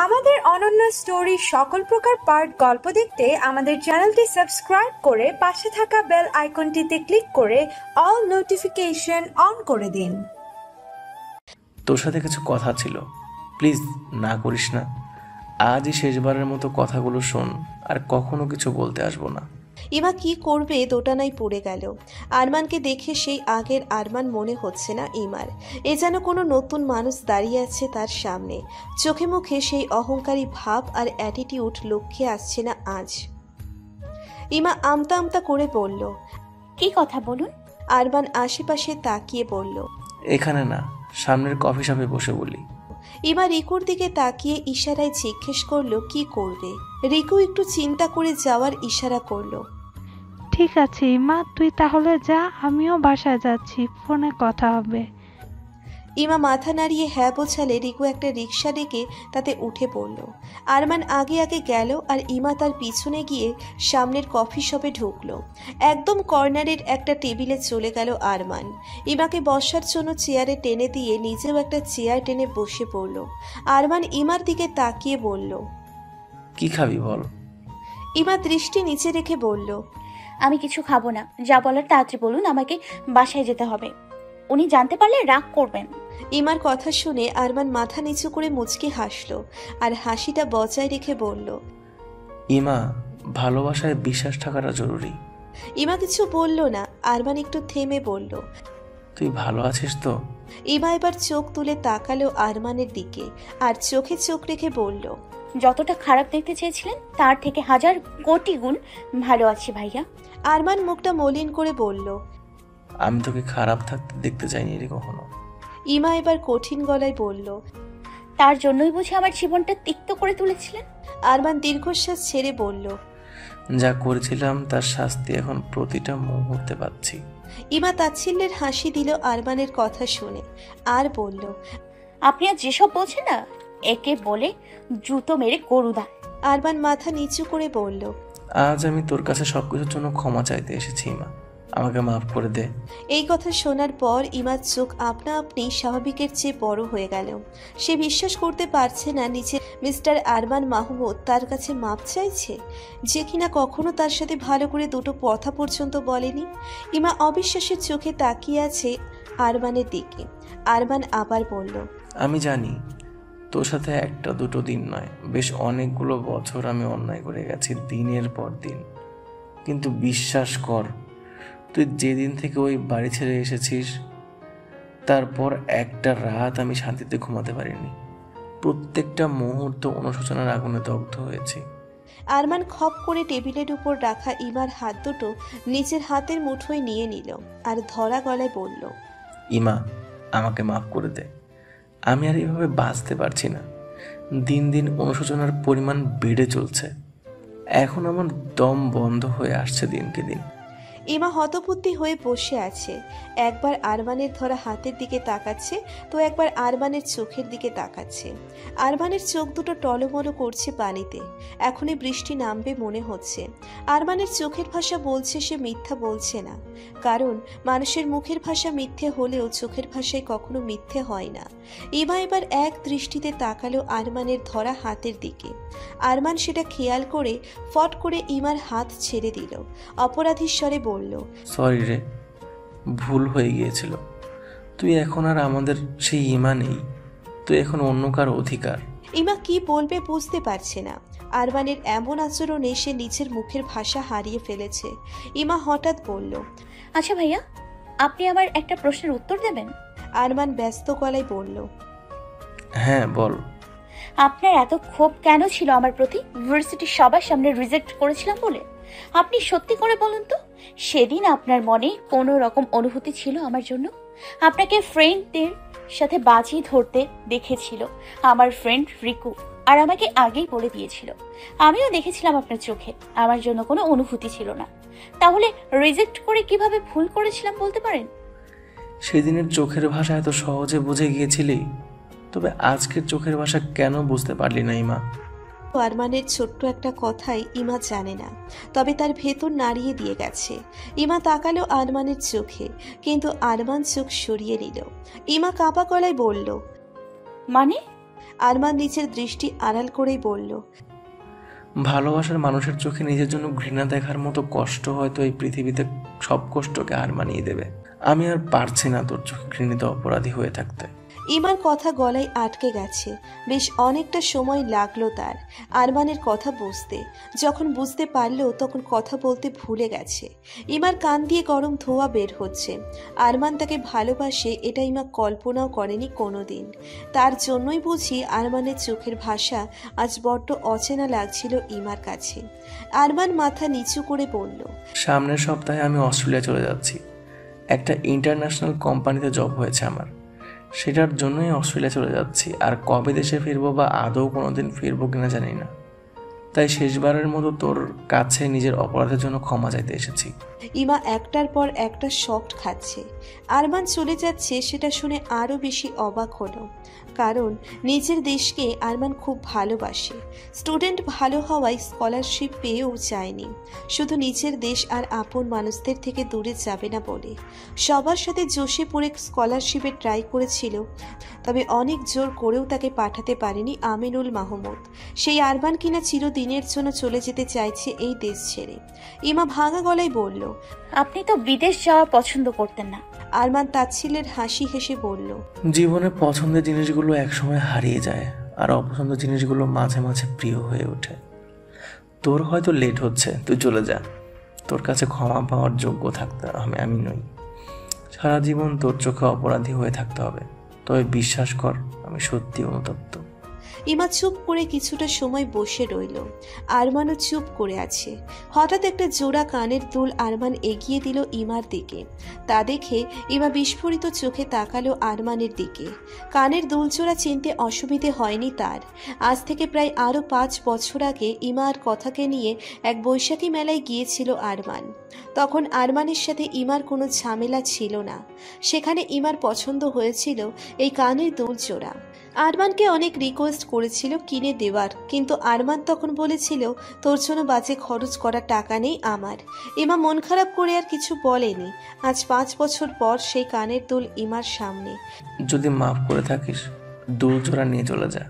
আমাদের অনন্য স্টোরি সকল প্রকার পার্ট গল্প দেখতে আমাদের চ্যানেলটি সাবস্ক্রাইব করে পাশে থাকা বেল আইকনটিতে ক্লিক করে অল নোটিফিকেশন অন করে দিন। তোর সাথে কিছু কথা ছিল, প্লিজ না করিস না। আজই শেষবারের মতো কথাগুলো শোন, আর কখনো কিছু বলতে আসবো না। ইমা কি করবে দোটানায় পড়ে গেল। আরমানকে দেখে সেই আগের আরমান মনে হচ্ছে না ইমার। এ যেন কোনো নতুন মানুষ দাঁড়িয়ে আছে তার সামনে। চোখে মুখে সেই অহংকারী ভাব আর অ্যাটিটিউড লক্ষ্যে আসছে না আজ। ইমা আমতা আমতা করে বলল, কি কথা বলুন? আরমান আশেপাশে তাকিয়ে বলল, এখানে না, সামনের কফি শপে বসে বলি। ইমা রিকুর দিকে তাকিয়ে ইশারায় জিজ্ঞেস করলো কি করবে। রিকু একটু চিন্তা করে যাওয়ার ইশারা করলো। ঠিক আছে ইমা, তুই তাহলে যা, আমিও বাসায় যাচ্ছি, ফোনে কথা হবে। ইমা মাথা নাড়িয়ে হ্যাঁ বোঝালে রিকু একটা রিক্সা ডেকে তাতে উঠে পড়ল। আরমান আগে আগে গেল আর ইমা তার পিছনে গিয়ে সামনের কফি শপে ঢুকলো। একদম কর্নারের একটা টেবিলে চলে গেল আরমান। ইমাকে বসার জন্য চেয়ারে টেনে দিয়ে নিজেও একটা চেয়ার টেনে বসে পড়ল। আরমান ইমার দিকে তাকিয়ে বলল, কি খাবি বল? ইমা দৃষ্টি নিচে রেখে বলল, আমি কিছু খাবো না, যা বলার তাড়াতাড়ি বলুন, আমাকে বাসায় যেতে হবে। উনি জানতে পারলে রাগ করবেন। ইমার কথা শুনে আরমান মাথা নিচু করে মুচকি হাসলো আর হাসিটা বজায় রেখে বলল, ইমা, ভালোবাসায় বিশ্বাস থাকাটা জরুরি। ইমা কিছু বলল না। আরমান একটু থেমে বলল, তুই ভালো আছিস তো? ইমা এবার চোখ তুলে তাকালো আরমানের দিকে আর চোখে চোখ রেখে বলল, যতটা খারাপ দেখতে চেয়েছিলেন তার থেকে 1000 কোটি গুণ ভালো আছি ভাইয়া। আরমান মুখটা মলিন করে বলল, আমি তোকে খারাপ থাকতে দেখতে চাইনি রে কখনো। ইমা এবার কঠিন গলায় বলল, তার জন্যই বুঝি আমার জীবনটা তিক্ত করে তুলেছিলেন? আরমান দীর্ঘশ্বাস ছেড়ে বলল, যা করেছিলাম তার শাস্তি এখন প্রতিটা মুহূর্তে পাচ্ছি। ইমা তাচ্ছিল্যের হাসি দিল আরমানের কথা শুনে আর বলল, আপনি আর যেসব বলছেন না, একে বলে জুতো মেরে গরুদা। আরমান মাথা নিচু করে বলল, আজ আমি তোর কাছে সবকিছুর জন্য ক্ষমা চাইতে এসেছি ইমা, আমাকে মাফ করে দে। এই কথা শোনার পর ইমার চোখ আপনা আপনি স্বাভাবিকের চেয়ে বড় হয়ে গেল। সে বিশ্বাস করতে পারছে না নিচে মিস্টার আরমান মাহমুদ তার কাছে মাপ চাইছে, যে কিনা কখনো তার সাথে ভালো করে দুটো কথা পর্যন্ত বলেনি। ইমা অবিশ্বাসের চোখে তাকিয়ে আছে আরমানের দিকে। আরমান আবার বলল, আমি জানি তোর সাথে একটা দুটো দিন নয়, বেশ অনেকগুলো বছর আমি অন্যায় করে গেছি দিনের পর দিন, কিন্তু বিশ্বাস কর, তুই যেদিন থেকে ওই বাড়ি ছেড়ে এসেছিস তারপর একটা রাত আমি শান্তিতে ঘুমাতে পারিনি। প্রত্যেকটা মুহূর্ত অনুশোচনার আগুনে দগ্ধ হয়েছে। আরমান খপ করে টেবিলের উপর রাখা ইমার হাত দুটো নিচের হাতের মুঠোয় নিয়ে নিল আর ধরা গলায় বলল, ইমা, আমাকে মাফ করে দে, আমি আর এভাবে বাঁচতে পারছি না। দিন দিন অনুশোচনার পরিমাণ বেড়ে চলছে, এখন আমার দম বন্ধ হয়ে আসছে দিনকে দিন। ইমা হতবুদ্ধি হয়ে বসে আছে। একবার আরমানের ধরা হাতের দিকে তাকাচ্ছে তো একবার আরমানের চোখের দিকে তাকাচ্ছে। আরমানের চোখ দুটো টলমলো করছে পানিতে। এখনই বৃষ্টি নামবে মনে হচ্ছে। আরমানের চোখের ভাষা বলছে সে মিথ্যা বলছে না, কারণ মানুষের মুখের ভাষা মিথ্যে হলেও চোখের ভাষায় কখনো মিথ্যে হয় না। ইমা এবার এক দৃষ্টিতে তাকালো আরমানের ধরা হাতের দিকে। আরমান সেটা খেয়াল করে ফট করে ইমার হাত ছেড়ে দিল। অপরাধীর স্বরে বলল, সরি রে, ভুল হয়ে গিয়েছিল। তুই এখন আর আমাদের সেই ইমা নেই, তুই এখন অন্য কার অধিকার। ইমা কি বলবে বুঝতে পারছে না। আরমানের এমন আচরণে সে নিজের মুখের ভাষা হারিয়ে ফেলেছে। ইমা হঠাৎ বলল, আচ্ছা ভাইয়া, আপনি আমার একটা প্রশ্নের উত্তর দেবেন? আরমান ব্যস্ত গলায় বলল, হ্যাঁ বল। আপনার এত ক্ষোভ কেন ছিল আমার প্রতি? ইউনিভার্সিটির সবার সামনে রিজেক্ট করেছিলাম বলে? আপনি সত্যি করে বলুন তো, সেদিন আপনার মনে কোনো রকম অনুভূতি ছিল আমার জন্য? আপনাকে ফ্রেন্ডদের সাথে বাজি ধরতে দেখেছিল আমার ফ্রেন্ড রিকু, আর আমাকে আগেই বলে দিয়েছিল। আমিও দেখেছিলাম আপনার চোখে আমার জন্য কোনো অনুভূতি ছিল না। তাহলে রিজেক্ট করে কিভাবে ভুল করেছিলাম বলতে পারেন? সেদিনের চোখের ভাষা এত সহজে বুঝে গিয়েছিলি, তবে আজকের চোখের ভাষা কেন বুঝতে পারলি না ইমা? আরমানের ছোট্ট একটা কথাই ইমা জানে না, তবে তার ভেতর নাড়িয়ে দিয়ে গেছে। ইমা তাকালো আরমানের চোখে, কিন্তু আরমান চোখ সরিয়ে নিল। ইমা কাঁপা গলায় বলল। মানে? আরমান নিচের দৃষ্টি আড়াল করেই বলল। ভালোবাসার মানুষের চোখে নিজের জন্য ঘৃণা দেখার মতো কষ্ট হয়তো এই পৃথিবীতে সব কষ্টকে হার মানিয়ে দেবে। আমি আর পারছি না তোর চোখে ঘৃণিত অপরাধী হয়ে থাকতে। ইমার কথা গলায় আটকে গেছে। বেশ অনেকটা সময় লাগলো তার আরমানের কথা বুঝতে। যখন বুঝতে পারলো তখন কথা বলতে ভুলে গেছে। ইমার কান দিয়ে গরম ধোঁয়া বের হচ্ছে। আরমান তাকে ভালোবাসে এটা ইমা কল্পনাও করেনি কোনোদিন। তার জন্যই বুঝি আরমানের চোখের ভাষা আজ বড্ড অচেনা লাগছিল ইমার কাছে। আরমান মাথা নিচু করে বলল। সামনের সপ্তাহে আমি অস্ট্রেলিয়া চলে যাচ্ছি। একটা ইন্টারন্যাশনাল কোম্পানিতে জব হয়েছে আমার, সেটার জন্যই অস্ট্রেলিয়া চলে যাচ্ছি। আর কবে দেশে ফিরবো বা আদৌ কোনোদিন ফিরবো কিনা জানি না। তাই শেষবারের মতো তোর কাছে নিজের অপরাধের জন্য ক্ষমা চাইতে এসেছি। ইমা একটার পর একটা শক খাচ্ছে। আরমান চলে যাচ্ছে সেটা শুনে আরো বেশি অবাক হলো, কারণ নিজের দেশকে আরমান খুব ভালোবাসে। স্টুডেন্ট ভালো হওয়ায় স্কলারশিপ পেয়েও চায়নি, শুধু নিজের দেশ আর আপন মানুষদের থেকে দূরে যাবে না বলে। সবার সাথে জোশে পড়ে স্কলারশিপে ট্রাই করেছিল, তবে অনেক জোর করেও তাকে পাঠাতে পারেনি আমিনুল মাহমুদ। সেই আরমান কিনা চিরদিনের জন্য চলে যেতে চাইছে এই দেশ ছেড়ে। ইমা ভাঙা গলায় বলল। আপনি তো বিদেশ যাওয়া পছন্দ করতেন না। আরমান তাচ্ছিল্যের হাসি হেসে বলল। জীবনে পছন্দের জিনিসগুলো একসময় হারিয়ে যায়, আর অপছন্দের জিনিসগুলো মাঝে মাঝে প্রিয় হয়ে ওঠে। তোর হয়তো লেট হচ্ছে, তুই চলে যা। তোর কাছে ক্ষমা পাওয়ার যোগ্য থাকতে আমি নই। সারা জীবন তোর চোখে অপরাধী হয়ে থাকতে হবে। তবে বিশ্বাস কর, আমি সত্যি অনুতপ্ত। ইমা চুপ করে কিছুটা সময় বসে রইল। আরমানও চুপ করে আছে। হঠাৎ একটা জোড়া কানের দুল আরমান এগিয়ে দিল ইমার দিকে। তা দেখে ইমা বিস্ফোরিত চোখে তাকালো আরমানের দিকে। কানের দুলজোড়া চিনতে অসুবিধে হয়নি তার। আজ থেকে প্রায় আরও 5 বছর আগে ইমার কথাকে নিয়ে এক বৈশাখী মেলায় গিয়েছিল আরমান। তখন আরমানের সাথে ইমার কোনো ঝামেলা ছিল না। সেখানে ইমার পছন্দ হয়েছিল এই কানের দুলজোড়া। আরমানকে অনেক রিকোয়েস্ট করেছিল কিনে দেওয়ার, কিন্তু আরমান তখন বলেছিল তোর জন্য বাজে খরচ করার টাকা নেই আমার। ইমা মন খারাপ করে আর কিছু বলেনি। আজ 5 বছর পর সেই কানের দুল ইমার সামনে। যদি মাফ করে থাকিস দুল জোড়া নিয়ে চলে যা,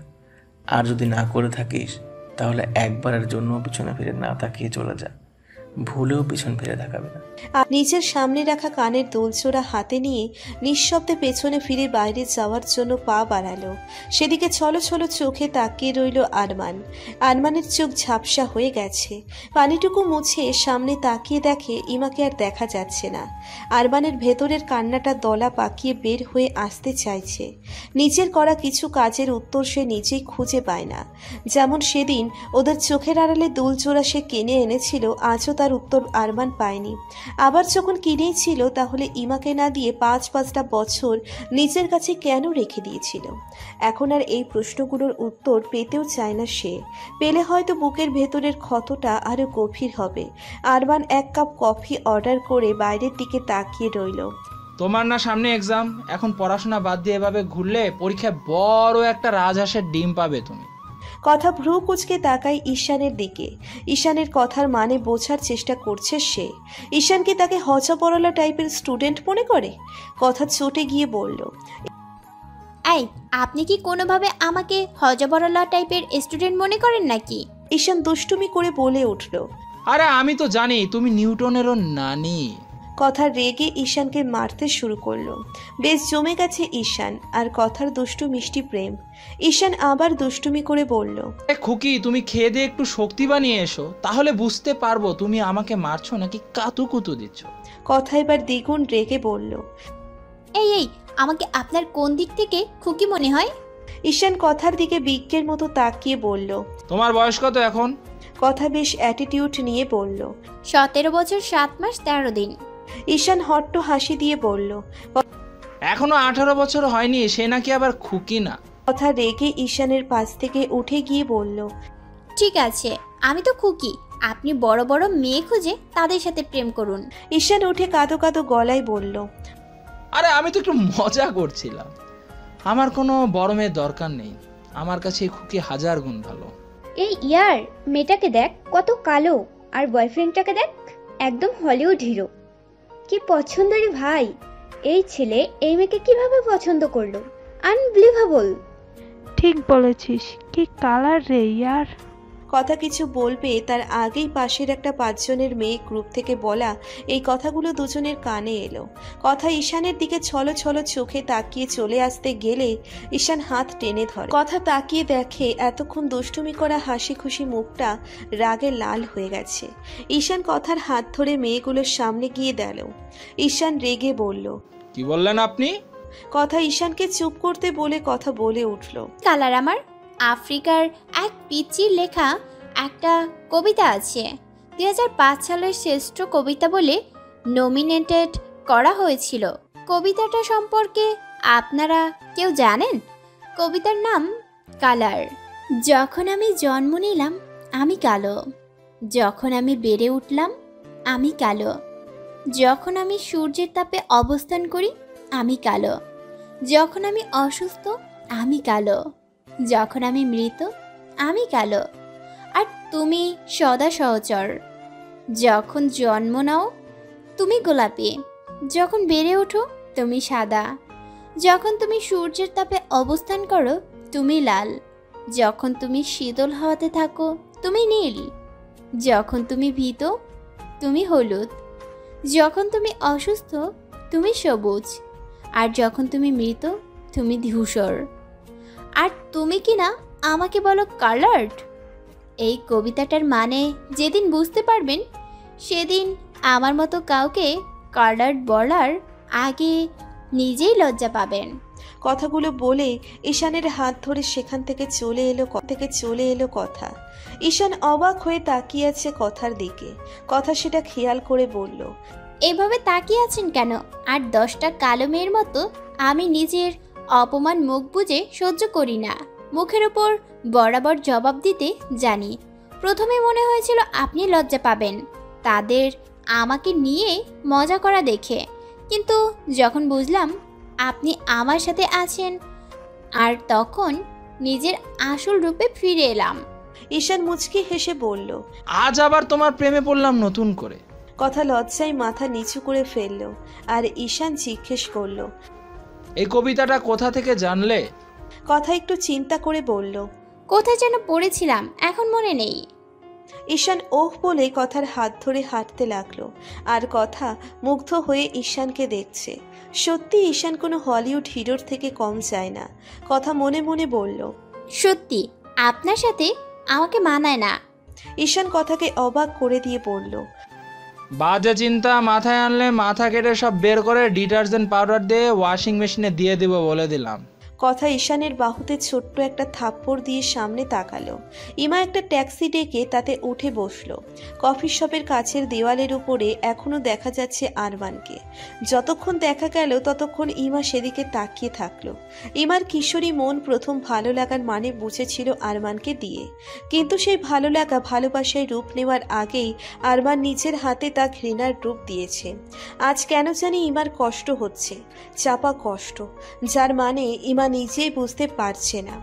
আর যদি না করে থাকিস তাহলে একবারের জন্য পিছনে ফিরে না তাকিয়ে চলে যা। ভুলেও পিছন ফিরে তাকাবে না। আর নিজের সামনে রাখা কানের দুলজোড়া হাতে নিয়ে নিঃশব্দে পেছনে ফিরে বাইরে যাওয়ার জন্য পা বাড়ালো। সেদিকে ছলো ছলো চোখে তাকিয়ে রইল আরমান। আরমানের চোখ ঝাপসা হয়ে গেছে। পানিটুকু মুছে সামনে তাকিয়ে দেখে ইমাকে আর দেখা যাচ্ছে না। আরমানের ভেতরের কান্নাটা দলা পাকিয়ে বের হয়ে আসতে চাইছে। নিজের করা কিছু কাজের উত্তর সে নিজেই খুঁজে পায় না। যেমন সেদিন ওদের চোখের আড়ালে দুলজোড়া সে কিনে এনেছিল, আজও তার উত্তর আরমান পায়নি। আবার যখন কিনেই ছিল, তাহলে ইমাকে না দিয়ে 5-5টা বছর নিজের কাছে কেন রেখে দিয়েছিল? এখন আর এই প্রশ্নগুলোর উত্তর পেতেও চায় না সে। পেলে হয়তো বুকের ভেতরের ক্ষতটা আরো গভীর হবে। আরমান 1 কাপ কফি অর্ডার করে বাইরের দিকে তাকিয়ে রইল। তোমার না সামনে এক্সাম, এখন পড়াশোনা বাদ দিয়ে এভাবে ঘুরলে পরীক্ষায় বড় একটা রাজহাঁসের ডিম পাবে তুমি। কথা ভ্রু কুচকে তাকায় ঈশানের দিকে। ঈশানের কথার মানে বোঝার চেষ্টা করছে সে। ঈশান কি তাকে হজবরলা টাইপের স্টুডেন্ট মনে করে? কথা চটে গিয়ে বলল। এই, আপনি কি কোনোভাবে আমাকে হজবরলা টাইপের স্টুডেন্ট মনে করেন নাকি? ঈশান দুষ্টুমি করে বলে উঠল। আরে আমি তো জানি তুমি নিউটনেরও নানি। কথা রেগে ঈশানকে মারতে শুরু করলো। বেশ জমে গেছে ঈশান আর কথার দুষ্টু মিষ্টি প্রেম। ঈশান আবার দুষ্টুমি করে বলল। খুকি, তুমি খেয়ে দিয়ে একটু শক্তি বানিয়ে এসো, তাহলে বুঝতে পারবো তুমি আমাকে মারছো নাকি কাতুকুতু দিচ্ছ। কথা এবার দ্বিগুণ রেগে বলল। এই, আমাকে আপনার কোন দিক থেকে খুকি মনে হয়? ঈশান কথার দিকে বিজ্ঞের মতো তাকিয়ে বলল। তোমার বয়স কত এখন? কথা বেশ অ্যাটিটিউড নিয়ে বলল। 17 বছর 7 মাস 13 দিন। ঈশান হট্ট হাসি দিয়ে বলল। এখনো 18 বছর হয়নি, সে নাকি আবার খুকি না। কথা রেগে ঈশানের পাশ থেকে উঠে গিয়ে বলল। ঠিক আছে, আমি তো খুকি, আপনি বড় বড় মেয়ে খুঁজে তাদের সাথে প্রেম করুন। ঈশান উঠে কাঁদো কাঁদো গলায় বলল। আরে আমি তো একটু মজা করছিলাম, আমার কোনো বড় মেয়ের দরকার নেই, আমার কাছে খুকি 1000 গুণ ভালো। এই ইয়ার, মেয়েটাকে দেখ কত কালো, আর বয়ফ্রেন্ডটাকে দেখ একদম হলিউড হিরো। কি পছন্দ রে ভাই! এই ছেলে এই মেয়েকে কিভাবে পছন্দ করলো? আনবিলিভেবল। ঠিক বলেছিস, কি কালার রে ইয়ার। কথা কিছু বলবে তার আগেই পাশের একটা 5 জনের মেয়ে গ্রুপ থেকে বলা এই কথাগুলো দুজনের কানে এলো। কথা ঈশানের দিকে ছলো ছলো চোখে তাকিয়ে চলে আসতে গেলে ঈশান হাত টেনে ধরে। কথা তাকিয়ে দেখে এতক্ষণ দুষ্টুমি করা হাসি খুশি মুখটা রাগে লাল হয়ে গেছে। ঈশান কথার হাত ধরে মেয়েগুলোর সামনে গিয়ে দিল। ঈশান রেগে বলল, কি বললেন আপনি? কথা ঈশানকে চুপ করতে বলে কথা বলে উঠল, কালার আমার আফ্রিকার এক পিচির লেখা একটা কবিতা আছে, 2005 সালের শ্রেষ্ঠ কবিতা বলে নমিনেটেড করা হয়েছিল। কবিতাটা সম্পর্কে আপনারা কেউ জানেন? কবিতার নাম কালার। যখন আমি জন্ম নিলাম আমি কালো, যখন আমি বেড়ে উঠলাম আমি কালো, যখন আমি সূর্যের তাপে অবস্থান করি আমি কালো, যখন আমি অসুস্থ আমি কালো, যখন আমি মৃত আমি কালো, আর তুমি সদা সহচর। যখন জন্ম নাও তুমি গোলাপি, যখন বেড়ে ওঠো তুমি সাদা, যখন তুমি সূর্যের তাপে অবস্থান করো তুমি লাল, যখন তুমি শীতল হাওয়াতে থাকো তুমি নীল, যখন তুমি ভীত তুমি হলুদ, যখন তুমি অসুস্থ তুমি সবুজ, আর যখন তুমি মৃত তুমি ধূসর। আর তুমি কি না আমাকে বলো কালার্ড? এই কবিতাটার মানে যেদিন বুঝতে পারবেন সেদিন আমার মতো কাউকে কালার্ড বলার আগে নিজেই লজ্জা পাবেন। কথাগুলো বলে ঈশানের হাত ধরে সেখান থেকে চলে এলো কথা। ঈশান অবাক হয়ে তাকিয়ে আছে কথার দিকে। কথা সেটা খেয়াল করে বলল, এভাবে তাকিয়ে আছেন কেন? আর 10টা কালো মেয়ের মতো আমি নিজের অপমান মুখ বুজে সহ্য করি না। মুখের ওপর বরাবর জবাব দিতে জানি। প্রথমে মনে হয়েছিল আপনি লজ্জা পাবেন তাদের আমাকে নিয়ে মজা করা দেখে, কিন্তু যখন বুঝলাম আপনি আমার সাথে আছেন আর তখন নিজের আসল রূপে ফিরে এলাম। ঈশান মুচকি হেসে বলল, আজ আবার তোমার প্রেমে পড়লাম নতুন করে। কথা লজ্জায় মাথা নিচু করে ফেলল। আর ঈশান জিজ্ঞেস করল, এই কবিতাটা কোথা থেকে জানলে? কথা একটু চিন্তা করে বলল, কোথায় যেন পড়েছিলাম, এখন মনে নেই। ঈশান ওহ বলে কথার হাত ধরে হাঁটতে লাগলো। আর কথা মুগ্ধ হয়ে ঈশানকে দেখছে। সত্যি ঈশান কোনো হলিউড হিরোর থেকে কম যায় না। কথা মনে মনে বলল, সত্যি আপনার সাথে আমাকে মানায় না। ঈশান কথাকে অবাক করে দিয়ে বলল, বাজে চিন্তা মাথায় আনলে মাথা কেটে সব বের করে ডিটারজেন্ট পাউডার দিয়ে ওয়াশিং মেশিনে দিয়ে দিব বলে দিলাম। কথা ঈশানের বাহুতে ছোট্ট একটা থাপ্পড় দিয়ে সামনে তাকালো। ইমা একটা ট্যাক্সি ডেকে তাতে উঠে বসলো। কফি শপের কাছের দেওয়ালের উপরে এখনো দেখা যাচ্ছে আরমানকে। যতক্ষণ দেখা গেল ততক্ষণ ইমা সেদিকে তাকিয়ে থাকলো। ইমার কিশোরী মন প্রথম ভালো লাগার মানে বুঝেছিল আরমানকে দিয়ে, কিন্তু সেই ভালো লাগা ভালোবাসায় রূপ নেওয়ার আগেই আরমান নিজের হাতে তা ঘৃণার রূপ দিয়েছে। আজ কেন জানি ইমার কষ্ট হচ্ছে, চাপা কষ্ট, যার মানে ইমা নিজেই বুঝতে পারছে না।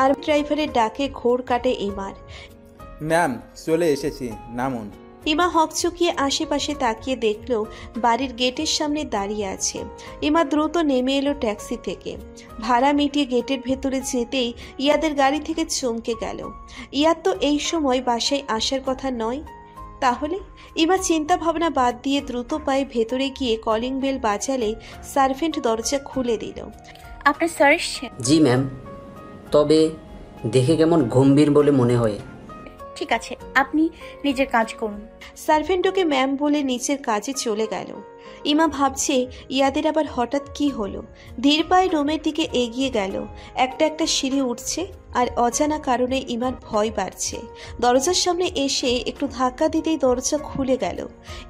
আর ড্রাইভারের ডাকে ঘোর কাটে ইমার। ম্যাম চলে এসেছি, নামুন। ইমা হকচকিয়ে আশেপাশে তাকিয়ে দেখলো বাড়ির গেটের সামনে দাঁড়িয়ে আছে। ইমা দ্রুত নেমে এলো ট্যাক্সি থেকে। ভাড়া মিটিয়ে গেটের ভেতরে যেতেই ইয়াদের গাড়ি থেকে চমকে গেল। ইয়াদ তো এই সময় বাসায় আসার কথা নয়। তাহলে ইমা চিন্তা ভাবনা বাদ দিয়ে দ্রুত পায়ে ভেতরে গিয়ে কলিং বেল বাজালে সার্ভেন্ট দরজা খুলে দিল। আপনার স্যার? জি ম্যাম, তবে দেখে কেমন গম্ভীর বলে মনে হয়। ঠিক আছে, আপনি নিজের কাজ করুন। সার্ভেন্টকে ম্যাম বলে নিচের কাজে চলে গেল। ইমা ভাবছে ইয়াদের আবার হঠাৎ কি হলো। ধীর পায়ে রুমের দিকে এগিয়ে গেল। একটা সিঁড়ি উঠছে আর অজানা কারণে ইমার ভয় বাড়ছে। দরজার সামনে এসে একটু ধাক্কা দিতেই দরজা খুলে গেল।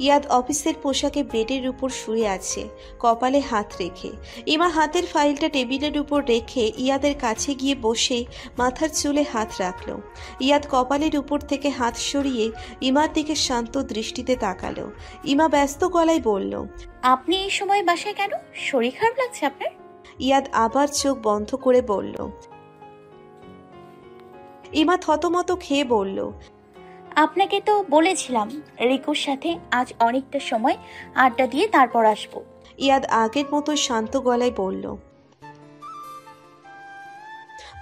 ইয়াদ অফিসের পোশাকে বেডের উপর শুয়ে আছে, কপালে হাত রেখে। ইমা হাতের ফাইলটা টেবিলের উপর রেখে ইয়াদের কাছে গিয়ে বসে মাথার চুলে হাত রাখল। ইয়াদ কপালের উপর থেকে হাত সরিয়ে ইমার দিকে শান্ত দৃষ্টিতে তাকালো। ইমা ব্যস্ত গলায় বলল, আপনি এই সময় বাসায় কেন? শরীর খারাপ লাগছে আপনার? ইয়াদ আবার চোখ বন্ধ করে বলল, ইমা থতমত খেয়ে বলল, আপনাকে তো বলেছিলাম রিকুর সাথে আজ অনেকটা সময় আড্ডা দিয়ে তারপর আসবো। ইয়াদ আগের মতো শান্ত গলায় বলল।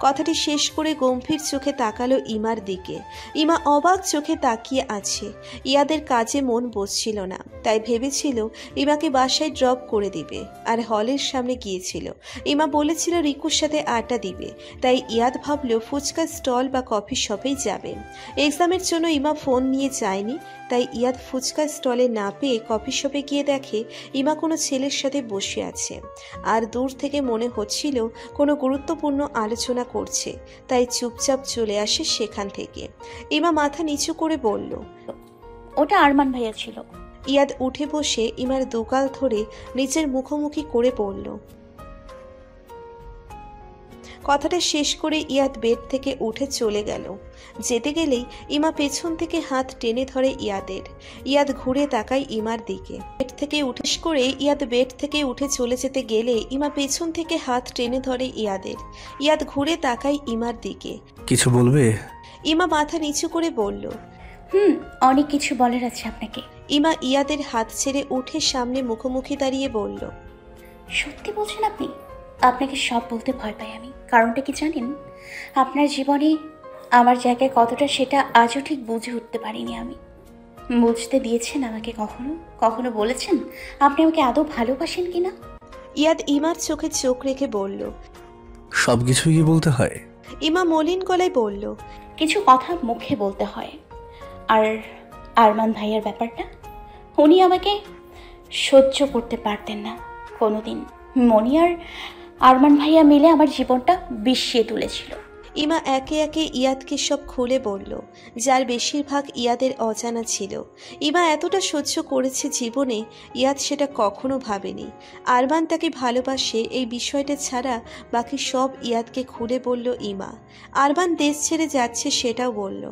কথাটি শেষ করে গম্ভীর চোখে তাকালো ইমার দিকে। ইমা অবাক চোখে তাকিয়ে আছে। ইয়াদের কাজে মন বসছিল না, তাই ভেবেছিল ইমাকে বাসায় ড্রপ করে দিবে আর হলের সামনে গিয়েছিল। ইমা বলেছিল রিকুর সাথে আড্ডা দিবে, তাই ইয়াদ ভাবল ফুচকা স্টল বা কফি শপেই যাবে। এক্সামের জন্য ইমা ফোন নিয়ে যায়নি, তাই ইয়াদ ফুচকা স্টলে না পেয়ে কফি শপে গিয়ে দেখে ইমা কোনো ছেলের সাথে বসে আছে, আর দূর থেকে মনে হচ্ছিল কোনো গুরুত্বপূর্ণ আলোচনা করছে, তাই চুপচাপ চলে আসে সেখান থেকে। ইমা মাথা নিচু করে বলল, ওটা আরমান ভাইয়া ছিল। ইয়াদ উঠে বসে ইমার দুগাল ধরে নিচের মুখোমুখি করে বলল। কথাটা শেষ করে ইয়াদ বেড থেকে উঠে চলে গেল। যেতে গেলেই ইমা পেছন থেকে হাত টেনে ধরে ইয়াদের। ইয়াদ ঘুরে তাকায় ইমার দিকে। বেড থেকে উঠে চলে যেতে গেলে ইমা পেছন থেকে হাত টেনে ধরে ইয়াদের। ইয়াদ ঘুরে তাকায় ইমার দিকে। কিছু বলবে? ইমা মাথা নিচু করে বলল, অনেক কিছু বলার আছে আপনাকে। ইমা ইয়াদের হাত ছেড়ে উঠে সামনে মুখোমুখি দাঁড়িয়ে বলল, সত্যি বলছেন আপনি? আপনাকে সব বলতে ভয় পাই আমি। কারণটা কি জানেন? আপনার জীবনে আমার জায়গায় কতটা সেটা আজও ঠিক বুঝে উঠতে পারিনি আমি। বুঝতে দিয়েছেন আমাকে কখনো? কখনো বলেছেন আপনি আমাকে আদৌ ভালোবাসেন কিনা? ইয়াদ ইমার চোখে চোখ রেখে বলল, সবকিছুই কি বলতে হয়? ইমা মলিন গলায় বলল, কিছু কথা মুখে বলতে হয়। আর আরমান ভাইয়ার ব্যাপারটা, উনি আমাকে সহ্য করতে পারতেন না কোনোদিন। মনি আর আরমান ভাইয়া মিলে আমার জীবনটা বিষিয়ে তুলেছিল। ইমা একে একে ইয়াদকে সব খুলে বলল, যার বেশিরভাগ ইয়াদের অজানা ছিল। ইমা এতটা সহ্য করেছে জীবনে, ইয়াদ সেটা কখনো ভাবেনি। আরমান তাকে ভালোবাসে এই বিষয়টা ছাড়া বাকি সব ইয়াদকে খুলে বলল ইমা। আরমান দেশ ছেড়ে যাচ্ছে সেটাও বলল।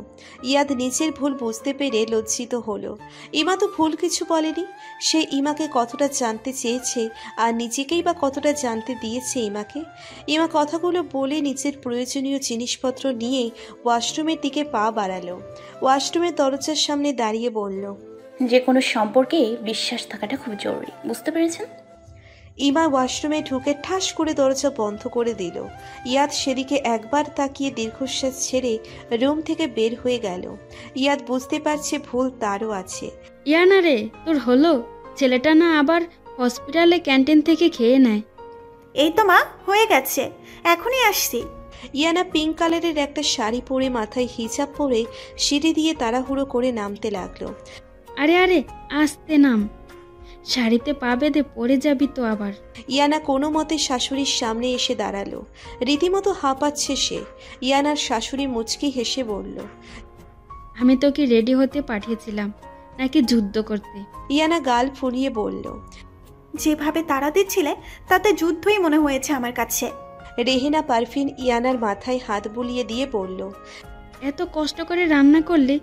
ইয়াদ নিজের ভুল বুঝতে পেরে লজ্জিত হলো। ইমা তো ভুল কিছু বলেনি। সে ইমাকে কতটা জানতে চেয়েছে আর নিজেকেই বা কতটা জানতে দিয়েছে ইমাকে। ইমা কথাগুলো বলে নিজের প্রয়োজনীয় জিনিসপত্র নিয়ে ওয়াশরুমের দিকে পা বাড়ালো। ওয়াশরুমের দরজার সামনে দাঁড়িয়ে বলল, যে কোনো সম্পর্কে বিশ্বাস থাকাটা খুব জরুরি, বুঝতে পেরেছেন? ইমা ওয়াশরুমে ঢুকে ঠাস করে দরজা বন্ধ করে দিল। ইয়াদ সেদিকে একবার তাকিয়ে দীর্ঘশ্বাস ছেড়ে রুম থেকে বের হয়ে গেল। ইয়াদ বুঝতে পারছে ভুল তারও আছে। ইয়ানা রে, তোর হলো? ছেলেটা না আবার হসপিটালে ক্যান্টিন থেকে খেয়ে নেয়। এই তো মা, হয়ে গেছে, এখনই আসছি। ইয়ানা পিঙ্ক কালারের একটা শাড়ি পরে মাথায় হিজাব পরে সিঁড়ি দিয়ে তাড়াহুড়ো করে নামতে লাগলো। আরে আরে আস্তে নাম, শাড়িতে পা বেঁধে পড়ে যাবি তো আবার। ইয়ানা কোনো মতে শাশুড়ির সামনে এসে দাঁড়ালো। রীতিমতো হাঁপাচ্ছে সে। ইয়ানার শাশুড়ি মুচকি হেসে বলল, আমি তোকে রেডি হতে পাঠিয়েছিলাম নাকি যুদ্ধ করতে? ইয়ানা গাল ফুলিয়ে বলল, যেভাবে তাড়া দিচ্ছিলে তাতে যুদ্ধই মনে হয়েছে আমার কাছে। রেহেনা পারভিন ইয়ানার মাথায় হাত বুলিয়ে দিয়ে বলল, এত কষ্ট করে রান্না করলে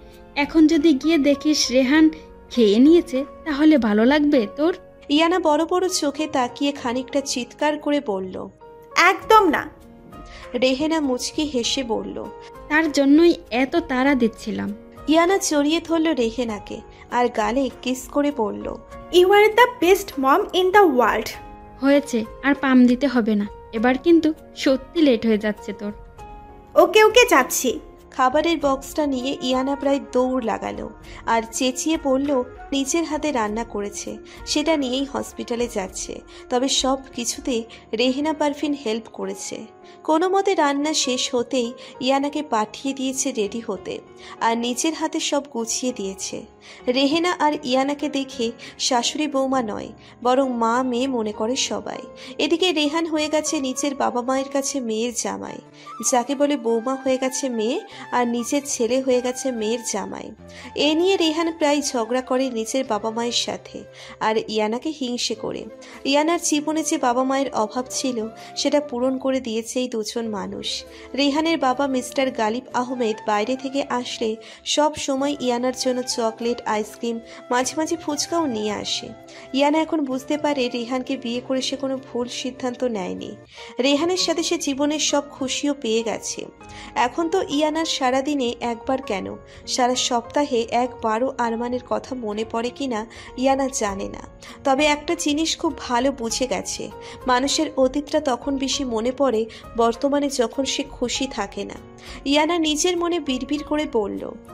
এখন যদি গিয়ে দেখিস রেহান খেয়ে নিয়েছে তাহলে ভালো লাগবে তোর? ইয়ানা বড় বড় চোখে তাকিয়ে খানিকটা চিৎকার করে বলল, একদম না। রেহেনা মুচকি হেসে বলল, তার জন্যই এত তাড়া দিচ্ছিলাম। ইয়ানা জড়িয়ে ধরল রেহেনাকে আর গালে কিস করে বলল, you are the best mom in the world. হয়েছে, আর পাম দিতে হবে না। এবার কিন্তু সত্যি লেট হয়ে যাচ্ছে তোর। ওকে ওকে যাচ্ছি। খাবারের বক্সটা নিয়ে ইয়ানা প্রায় দৌড় লাগালো আর চেঁচিয়ে বলল নিজের হাতে রান্না করেছে, সেটা নিয়েই হসপিটালে যাচ্ছে। তবে সব কিছুতে রেহেনা পারভিন হেল্প করেছে। কোনো মতে রান্না শেষ হতেই ইয়ানাকে পাঠিয়ে দিয়েছে রেডি হতে আর নিজের হাতে সব গুছিয়ে দিয়েছে। রেহেনা আর ইয়ানাকে দেখে শাশুড়ি বৌমা নয়, বরং মা মেয়ে মনে করে সবাই। এদিকে রেহান হয়ে গেছে নিজের বাবা মায়ের কাছে মেয়ের জামাই, যাকে বলে বৌমা হয়ে গেছে মেয়ে আর নিজের ছেলে হয়ে গেছে মেয়ের জামাই। এ নিয়ে রেহান প্রায় ঝগড়া করে নিজের বাবা মায়ের সাথে আর ইয়ানাকে হিংসে করে। ইয়ানার জীবনে যে বাবা মায়ের অভাব ছিল সেটা পূরণ করে দিয়েছে সেই দুজন মানুষ। রেহানের বাবা মিস্টার গালিব আহমেদ বাইরে থেকে আসলে সব সময় ইয়ানার জন্য চকলেট, আইসক্রিম, মাঝে মাঝে ফুচকাও নিয়ে আসে। ইয়ানা এখন বুঝতে পারে রেহানকে বিয়ে করে সে কোনো ভুল সিদ্ধান্ত নেয়নি। রেহানের সাথে সে জীবনের সব খুশিও পেয়ে গেছে। এখন তো ইয়ানার সারাদিনে একবার কেন সারা সপ্তাহে একবারও আরমানের কথা মনে পড়ে কিনা ইয়ানা জানে না। তবে একটা জিনিস খুব ভালো বুঝে গেছে, মানুষের অতীতটা তখন বেশি মনে পড়ে বর্তমানে যখন সে খুশি থাকে না। ইয়ানা নিজের মনে বিড়বিড় করে বলল,